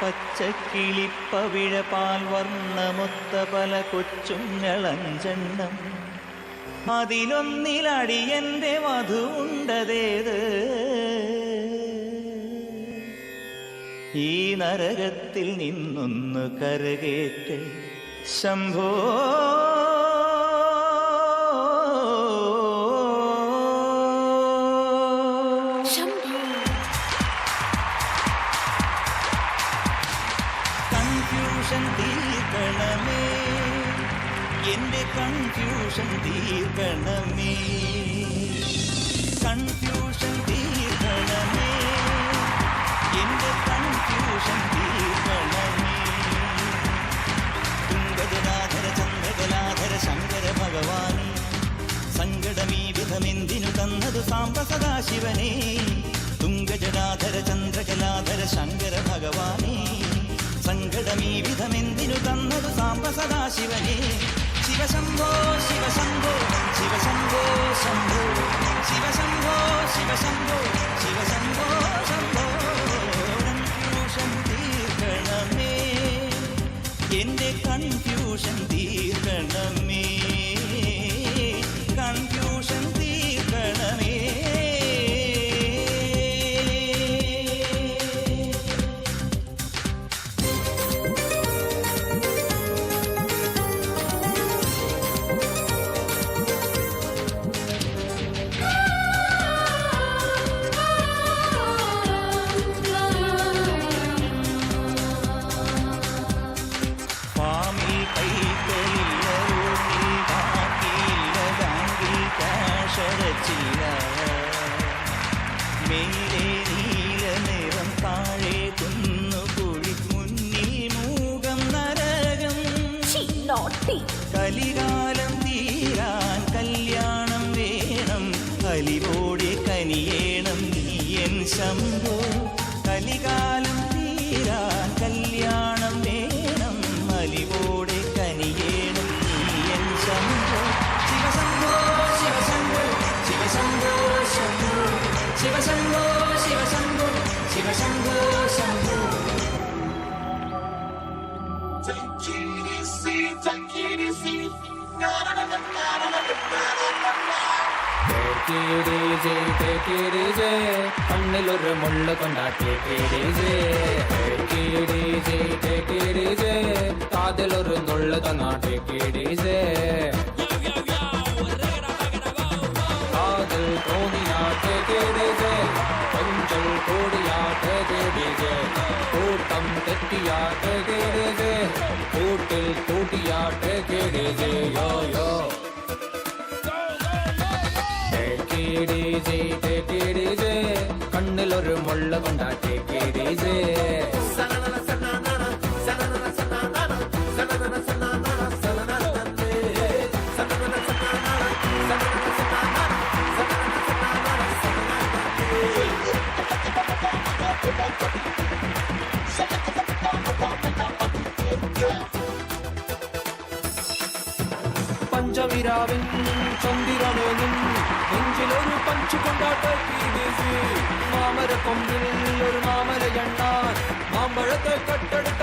പച്ചക്കിളിപ്പവിഴ പാൽ വർണ്ണമൊത്ത പല കൊച്ചുങ്ങളഞ്ചെണ്ണം, അതിലൊന്നിലടിയന്റെ വധുണ്ടതേത്? ഈ നരകത്തിൽ നിന്നൊന്നു കരകേറ്റ് ശംഭോ. കൺഫ്യൂഷൻ തീർക്കണമേ, എന്റെ കൺഫ്യൂഷൻ തീർക്കണമേ, കൺഫ്യൂഷൻ തീർക്കണമേ, എന്റെ കൺഫ്യൂഷൻ തീർക്കണമേ. തുംഗജലാധര ചന്ദ്രകലാധര ശങ്കര ഭഗവാനെ, സങ്കടമീ വിധമെന്തിനു തന്നതു സാംബ സദാശിവനെ? തുംഗജലാധര ചന്ദ്രകലാധര ശങ്കര ഭഗവാനെ, സങ്കടമീ വിധമെന്തിനു തന്നതു സാംബ സദാശിവനെ? ശിവശംഭോ ശിവശംഭോ ശിവശംഭോ ശംഭോ, ശിവശംഭോ ശിവശംഭോ ശിവശംഭോ ശംഭോ. കൺഫ്യൂഷൻ തീർക്കണമേ, എന്റെ കൺഫ്യൂഷൻ തീർക്കണമേ, കൺഫ്യൂഷൻ തീർക്കണമേ. മേലെ നീല നിറം, താഴെ കുന്നുകുഴി, മുന്നിൽ മൂകം നരകം. കലികാലം തീരാൻ കല്യാണം വേണം, അലിവോടെ കനിയേണം നീയൻ ശംഭോ. കലികാലം തീരാൻ കല്യാണം വേണം, അലിവോടെ കനിയേണം നീയൻ ശംഭോ. ശിവശംഭോ ശിവശംഭോ ശിവശംഭോ ശംഭോ, ശിവശംഭോ ശിവശംഭോ ശിവശംഭോ ശംഭോ. കണ്ണിലൊരു മുള്ളു കൊണ്ടാട്ടിജേ, കാതിലൊരു നുള്ളു തന്നാട്ടിജേ. കാതിൽ തോന്നിയാട്ടേ, കൊഞ്ചൽ കൂടിയാട്ടേ, കൂട്ടം തെറ്റിയാട്ടേ, കൂട്ടിൽ കൂട്ടിയാട്ടേ. യോ യോ കണ്ണിലൊരു മുള്ള കൊണ്ടാട്ടേ. പഞ്ചമിരാവിൻ ചന്ദ്രനേനും നെഞ്ചിലൊരു പഞ്ചു കൊണ്ടാട്ടേ. മാമര കൊമ്പിൽ ഒരു മാമര എണ്ണാൻ മാമ്പഴത്തെ കട്ടെടുത്ത